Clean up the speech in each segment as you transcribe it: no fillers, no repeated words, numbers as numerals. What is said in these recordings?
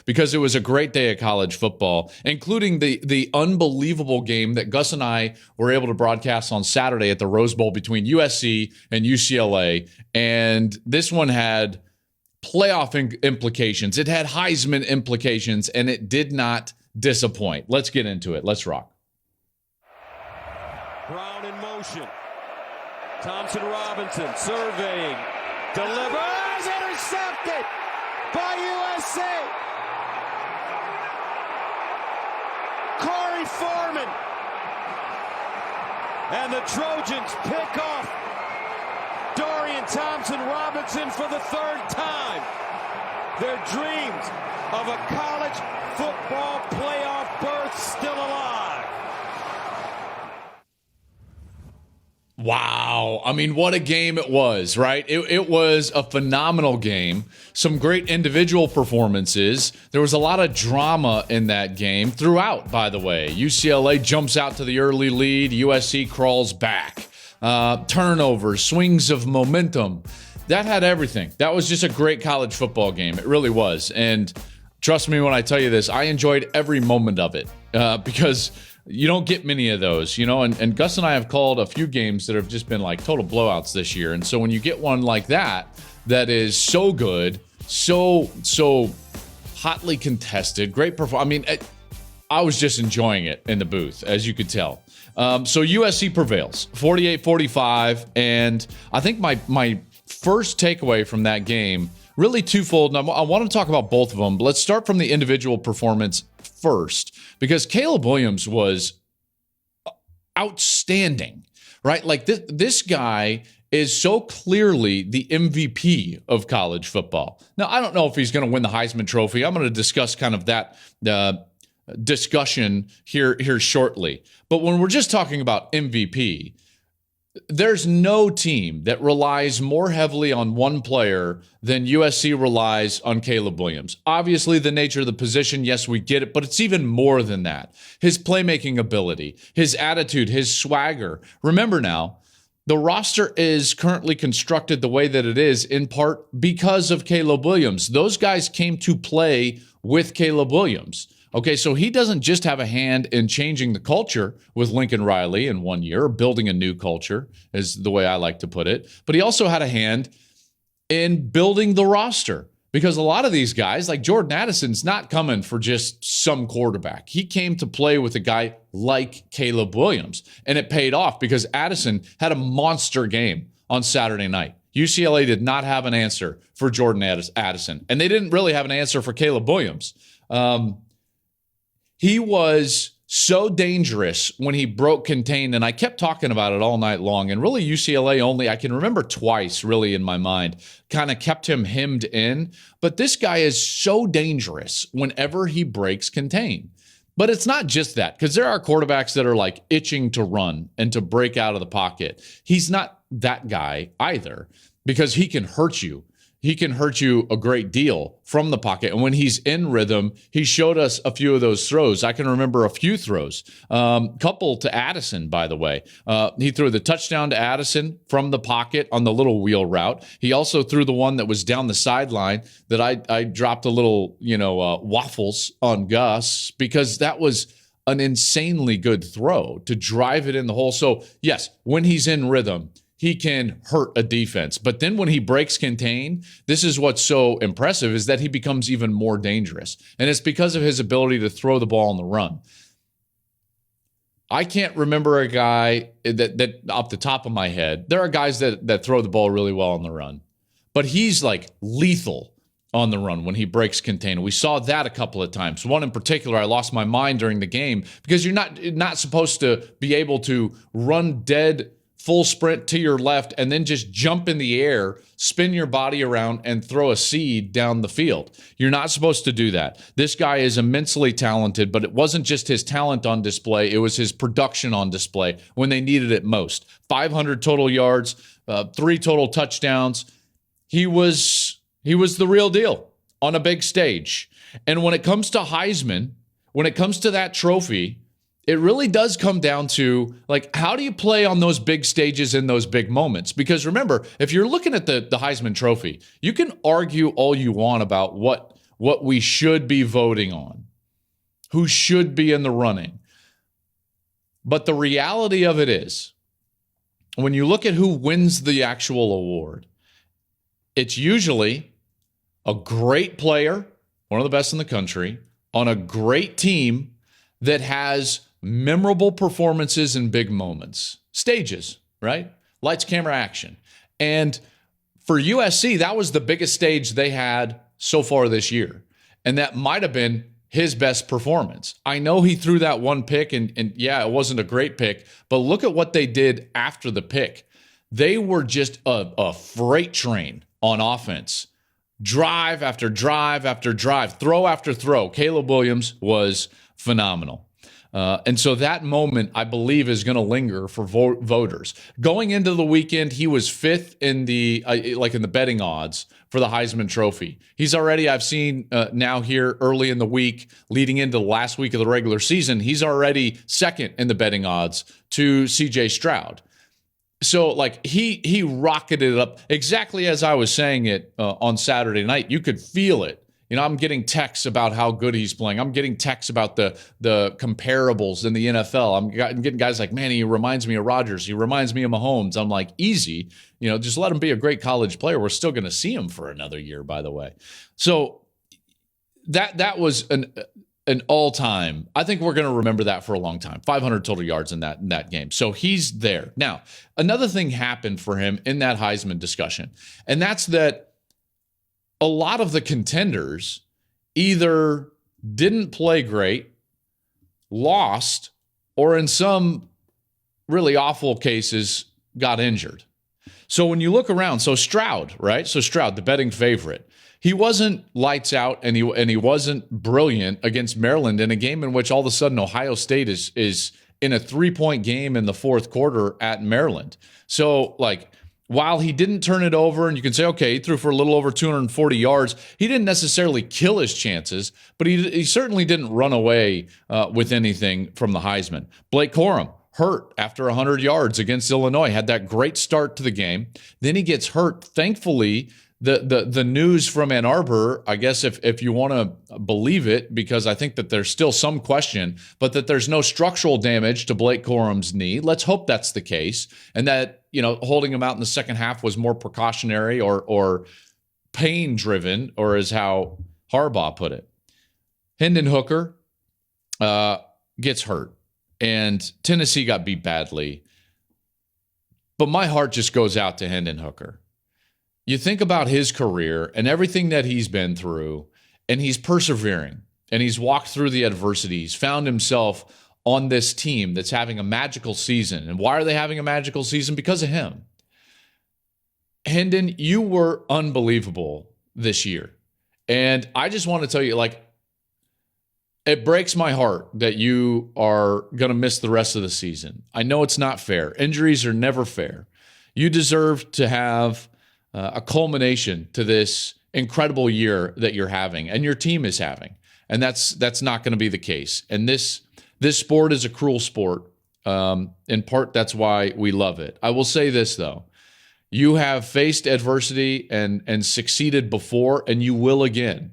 because it was a great day of college football, including the unbelievable game that Gus and I were able to broadcast on Saturday at the Rose Bowl between USC and UCLA. And this one had playoff implications. It had Heisman implications, and it did not disappoint. Let's get into it. Let's rock. Brown in motion. Thompson Robinson surveying. Delivers. Intercepted by USC. Corey Foreman. And the Trojans pick off Dorian Thompson Robinson for the third time. Their dreams of a college football playoff berth still alive. Wow. I mean, what a game it was, right? It was a phenomenal game. Some great individual performances. There was a lot of drama in that game throughout, by the way. UCLA jumps out to the early lead. USC crawls back. Turnovers, swings of momentum. That had everything. That was just a great college football game. It really was. And trust me when I tell you this, I enjoyed every moment of it because you don't get many of those, and Gus and I have called a few games that have just been like total blowouts this year. And so when you get one like that is so good, so hotly contested, great performance. I mean, I was just enjoying it in the booth, as you could tell. So USC prevails 48-45. And I think my first takeaway from that game, really twofold. And I want to talk about both of them, but let's start from the individual performance first, because Caleb Williams was outstanding, right? Like this guy is so clearly the MVP of college football. Now, I don't know if he's going to win the Heisman Trophy. I'm going to discuss kind of that discussion here shortly. But when we're just talking about MVP, there's no team that relies more heavily on one player than USC relies on Caleb Williams. Obviously, the nature of the position, yes, we get it, but it's even more than that. His playmaking ability, his attitude, his swagger. Remember now, the roster is currently constructed the way that it is in part because of Caleb Williams. Those guys came to play with Caleb Williams. Okay, so he doesn't just have a hand in changing the culture with Lincoln Riley in 1 year, building a new culture is the way I like to put it, but he also had a hand in building the roster, because a lot of these guys, like Jordan Addison's not coming for just some quarterback. He came to play with a guy like Caleb Williams, and it paid off because Addison had a monster game on Saturday night. UCLA did not have an answer for Jordan Addison, and they didn't really have an answer for Caleb Williams. He was so dangerous when he broke contain, and I kept talking about it all night long. And really, UCLA only, I can remember twice really in my mind, kind of kept him hemmed in. But this guy is so dangerous whenever he breaks contain. But it's not just that, because there are quarterbacks that are like itching to run and to break out of the pocket. He's not that guy either, because he can hurt you. He can hurt you a great deal from the pocket. And when he's in rhythm, he showed us a few of those throws. I can remember a few throws, couple to Addison, by the way. He threw the touchdown to Addison from the pocket on the little wheel route. He also threw the one that was down the sideline that I dropped a little, waffles on Gus, because that was an insanely good throw to drive it in the hole. So yes, when he's in rhythm, he can hurt a defense. But then when he breaks contain, this is what's so impressive, is that he becomes even more dangerous. And it's because of his ability to throw the ball on the run. I can't remember a guy that off the top of my head. There are guys that throw the ball really well on the run, but he's like lethal on the run when he breaks contain. We saw that a couple of times. One in particular, I lost my mind during the game, because you're not supposed to be able to run dead full sprint to your left and then just jump in the air, spin your body around, and throw a seed down the field. You're not supposed to do that. This guy is immensely talented, but it wasn't just his talent on display. It was his production on display when they needed it most. 500 total yards, 3 total touchdowns. He was the real deal on a big stage. And when it comes to Heisman, when it comes to that trophy, it really does come down to, like, how do you play on those big stages in those big moments? Because remember, if you're looking at the Heisman Trophy, you can argue all you want about what what we should be voting on, who should be in the running. But the reality of it is, when you look at who wins the actual award, it's usually a great player, one of the best in the country, on a great team that has memorable performances and big moments. Stages, right? Lights, camera, action. And for USC, that was the biggest stage they had so far this year. And that might have been his best performance. I know he threw that one pick, and yeah, it wasn't a great pick, but look at what they did after the pick. They were just a freight train on offense. Drive after drive after drive, throw after throw. Caleb Williams was phenomenal. And so that moment, I believe, is going to linger for voters. Going into the weekend, he was fifth in the in the betting odds for the Heisman Trophy. He's already, I've seen now here early in the week, leading into the last week of the regular season, he's already second in the betting odds to C.J. Stroud. So, he rocketed it up exactly as I was saying it on Saturday night. You could feel it. I'm getting texts about how good he's playing. I'm getting texts about the comparables in the NFL. I'm getting guys like, man, he reminds me of Rodgers. He reminds me of Mahomes. I'm like, easy. Just let him be a great college player. We're still going to see him for another year, by the way. So that was an all-time. I think we're going to remember that for a long time. 500 total yards in that game. So he's there. Now, another thing happened for him in that Heisman discussion, and that's that a lot of the contenders either didn't play great, lost, or in some really awful cases got injured. So when you look around, Stroud, right? Stroud, the betting favorite, he wasn't lights out and he wasn't brilliant against Maryland in a game in which all of a sudden Ohio State is in a 3-point game in the fourth quarter at Maryland. So while he didn't turn it over, and you can say, okay, he threw for a little over 240 yards, he didn't necessarily kill his chances, but he certainly didn't run away with anything from the Heisman. Blake Corum, hurt after 100 yards against Illinois, had that great start to the game. Then he gets hurt. Thankfully, the news from Ann Arbor, I guess if you want to believe it, because I think that there's still some question, but that there's no structural damage to Blake Corum's knee. Let's hope that's the case, and that holding him out in the second half was more precautionary or pain driven, or is how Harbaugh put it. Hendon Hooker gets hurt, and Tennessee got beat badly. But my heart just goes out to Hendon Hooker. You think about his career and everything that he's been through, and he's persevering, and he's walked through the adversity. He's found himself on this team that's having a magical season. And why are they having a magical season? Because of him. Hendon, you were unbelievable this year. And I just want to tell you, it breaks my heart that you are going to miss the rest of the season. I know it's not fair. Injuries are never fair. You deserve to have a culmination to this incredible year that you're having and your team is having. And that's not going to be the case. And this sport is a cruel sport. In part, that's why we love it. I will say this, though. You have faced adversity and succeeded before, and you will again.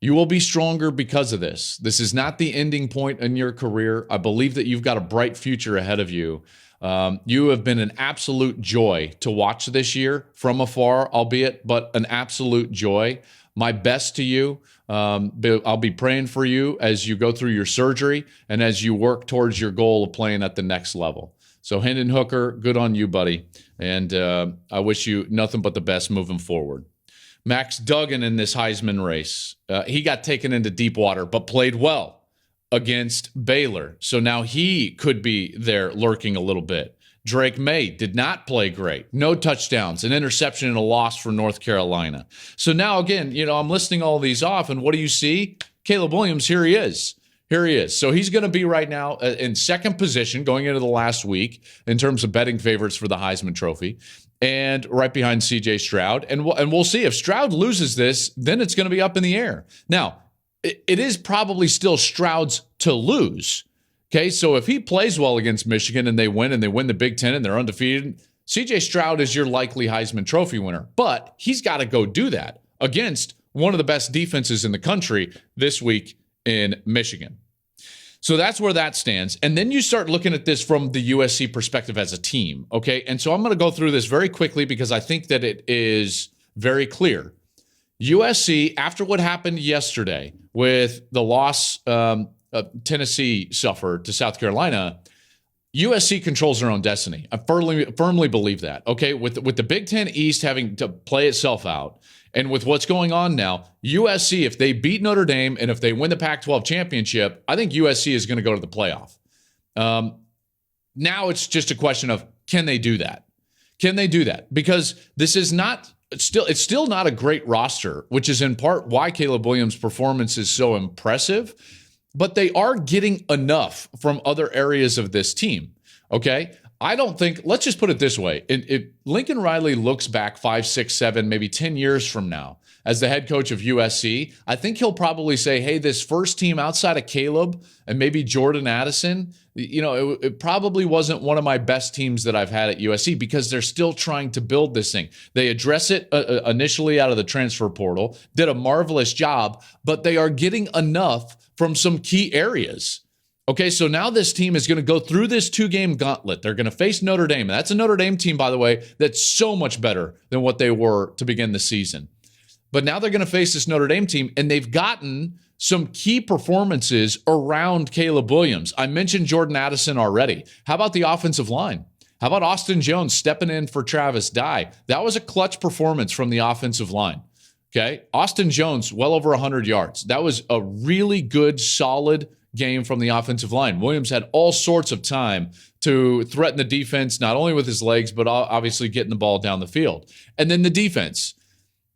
You will be stronger because of this. This is not the ending point in your career. I believe that you've got a bright future ahead of you. You have been an absolute joy to watch this year from afar, albeit, but an absolute joy. My best to you. I'll be praying for you as you go through your surgery and as you work towards your goal of playing at the next level. So Hendon Hooker, good on you, buddy. And I wish you nothing but the best moving forward. Max Duggan in this Heisman race. He got taken into deep water, but played well against Baylor. So now he could be there lurking a little bit. Drake May did not play great. No touchdowns, an interception and a loss for North Carolina. So now again, I'm listing all these off, and what do you see? Caleb Williams, here he is. So he's going to be right now in second position going into the last week in terms of betting favorites for the Heisman Trophy, and right behind C.J. Stroud. And we'll see if Stroud loses this, then it's going to be up in the air. Now, it is probably still Stroud's to lose. Okay, so if he plays well against Michigan and they win the Big Ten and they're undefeated, C.J. Stroud is your likely Heisman Trophy winner. But he's got to go do that against one of the best defenses in the country this week in Michigan. So that's where that stands. And then you start looking at this from the USC perspective as a team, okay? And so I'm going to go through this very quickly because I think that it is very clear. USC, after what happened yesterday with the loss Tennessee suffered to South Carolina, USC controls their own destiny. I firmly believe that, okay? With the Big Ten East having to play itself out, and with what's going on now, USC, if they beat Notre Dame and if they win the Pac-12 championship, I think USC is going to go to the playoff. Now it's just a question of, can they do that? Can they do that? Because this is not it's still not a great roster, which is in part why Caleb Williams' performance is so impressive. But they are getting enough from other areas of this team. Okay. I don't think, let's just put it this way. If Lincoln Riley looks back 5, 6, 7, maybe 10 years from now as the head coach of USC, I think he'll probably say, hey, this first team outside of Caleb and maybe Jordan Addison, it probably wasn't one of my best teams that I've had at USC because they're still trying to build this thing. They address it initially out of the transfer portal, did a marvelous job, but they are getting enough from some key areas. Okay, so now this team is going to go through this 2-game gauntlet. They're going to face Notre Dame. That's a Notre Dame team, by the way, that's so much better than what they were to begin the season. But now they're going to face this Notre Dame team, and they've gotten some key performances around Caleb Williams. I mentioned Jordan Addison already. How about the offensive line? How about Austin Jones stepping in for Travis Dye? That was a clutch performance from the offensive line. Okay, Austin Jones, well over 100 yards. That was a really good, solid game from the offensive line. Williams had all sorts of time to threaten the defense, not only with his legs, but obviously getting the ball down the field. And then the defense.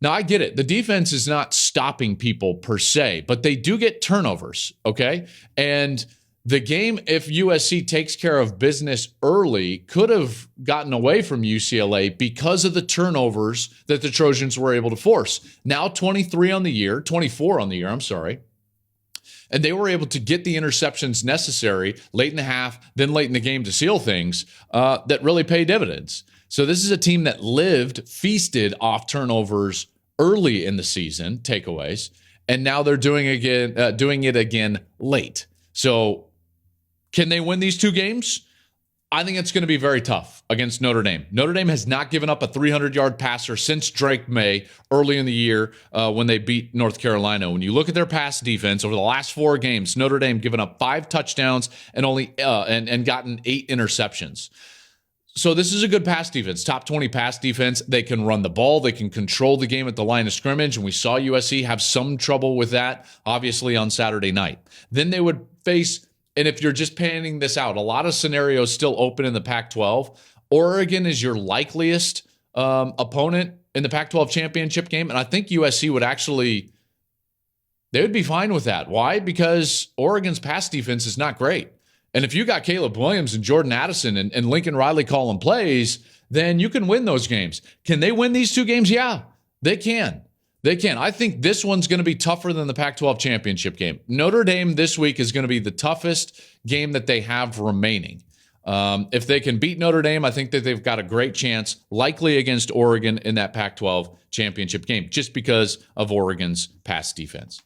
Now, I get it. The defense is not stopping people per se, but they do get turnovers, okay? And the game, if USC takes care of business early, could have gotten away from UCLA because of the turnovers that the Trojans were able to force. Now 24 on the year, and they were able to get the interceptions necessary late in the half, then late in the game to seal things that really pay dividends. So this is a team that feasted off turnovers early in the season, takeaways, and now they're doing it again late. So can they win these 2 games? I think it's going to be very tough against Notre Dame. Notre Dame has not given up a 300-yard passer since Drake May early in the year when they beat North Carolina. When you look at their pass defense over the last 4 games, Notre Dame given up 5 touchdowns and only and gotten 8 interceptions. So this is a good pass defense, top 20 pass defense. They can run the ball. They can control the game at the line of scrimmage. And we saw USC have some trouble with that, obviously, on Saturday night. Then they would face, and if you're just panning this out, a lot of scenarios still open in the Pac-12. Oregon is your likeliest opponent in the Pac-12 championship game. And I think USC they would be fine with that. Why? Because Oregon's pass defense is not great. And if you got Caleb Williams and Jordan Addison and Lincoln Riley calling plays, then you can win those games. Can they win these 2 games? Yeah, they can. They can. I think this one's going to be tougher than the Pac-12 championship game. Notre Dame this week is going to be the toughest game that they have remaining. If they can beat Notre Dame, I think that they've got a great chance, likely against Oregon in that Pac-12 championship game, just because of Oregon's pass defense.